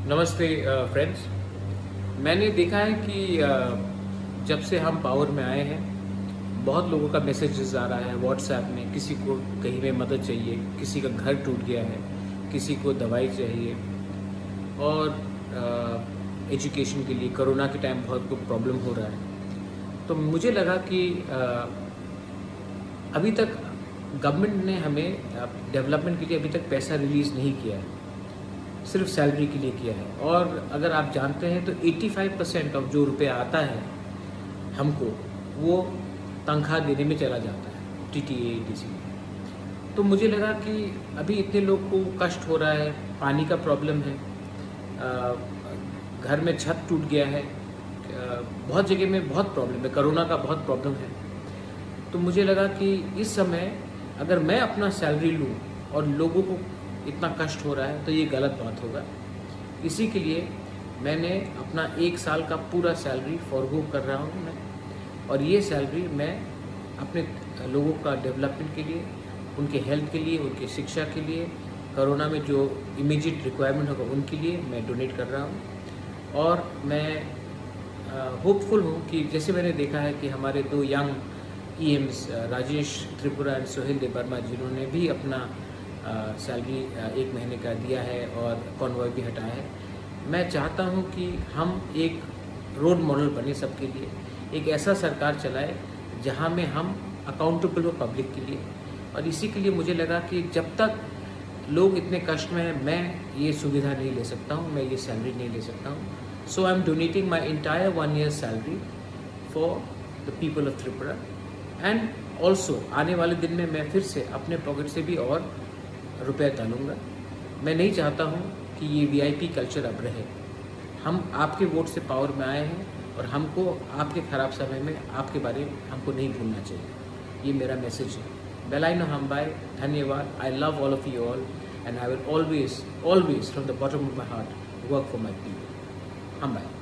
नमस्ते फ्रेंड्स। मैंने देखा है कि जब से हम पावर में आए हैं, बहुत लोगों का मैसेजेस आ रहा है व्हाट्सएप में। किसी को कहीं में मदद चाहिए, किसी का घर टूट गया है, किसी को दवाई चाहिए, और एजुकेशन के लिए कोरोना के टाइम बहुत को प्रॉब्लम हो रहा है। तो मुझे लगा कि अभी तक गवर्नमेंट ने हमें डेवलपमेंट के लिए अभी तक पैसा रिलीज़ नहीं किया है, सिर्फ सैलरी के लिए किया है। और अगर आप जानते हैं तो 85% ऑफ जो रुपया आता है हमको, वो तनख्वाह देने में चला जाता है, टीटीए टीसी में। तो मुझे लगा कि अभी इतने लोग को कष्ट हो रहा है, पानी का प्रॉब्लम है, घर में छत टूट गया है, बहुत जगह में बहुत प्रॉब्लम है, कोरोना का बहुत प्रॉब्लम है। तो मुझे लगा कि इस समय अगर मैं अपना सैलरी लूँ और लोगों को इतना कष्ट हो रहा है तो ये गलत बात होगा। इसी के लिए मैंने अपना 1 साल का पूरा सैलरी फॉरगो कर रहा हूँ मैं, और ये सैलरी मैं अपने लोगों का डेवलपमेंट के लिए, उनके हेल्थ के लिए, उनकी शिक्षा के लिए, कोरोना में जो इमीडिएट रिक्वायरमेंट होगा उनके लिए मैं डोनेट कर रहा हूँ। और मैं होपफुल हूँ कि जैसे मैंने देखा है कि हमारे 2 यंग ईएम्स राजेश त्रिपुरा एंड सोहेल देवर्मा, जिन्होंने भी अपना सैलरी 1 महीने का दिया है और कॉन्वॉय भी हटाया है। मैं चाहता हूं कि हम एक रोल मॉडल बने सबके लिए, एक ऐसा सरकार चलाए जहां में हम अकाउंटेबल हो पब्लिक के लिए। और इसी के लिए मुझे लगा कि जब तक लोग इतने कष्ट में हैं, मैं ये सुविधा नहीं ले सकता हूं, मैं ये सैलरी नहीं ले सकता हूं। So I am donating my entire 1 year salary for the people of Tripura. And also आने वाले दिन में मैं फिर से अपने पॉकेट से भी और रुपए डालूंगा। मैं नहीं चाहता हूं कि ये वीआईपी कल्चर अब रहे। हम आपके वोट से पावर में आए हैं और हमको आपके ख़राब समय में आपके बारे में हमको नहीं भूलना चाहिए। ये मेरा मैसेज है। बेलाइनो हम्बाई, धन्यवाद। I love all of you all and I will always from the bottom of my heart work for my people. हम्बाई।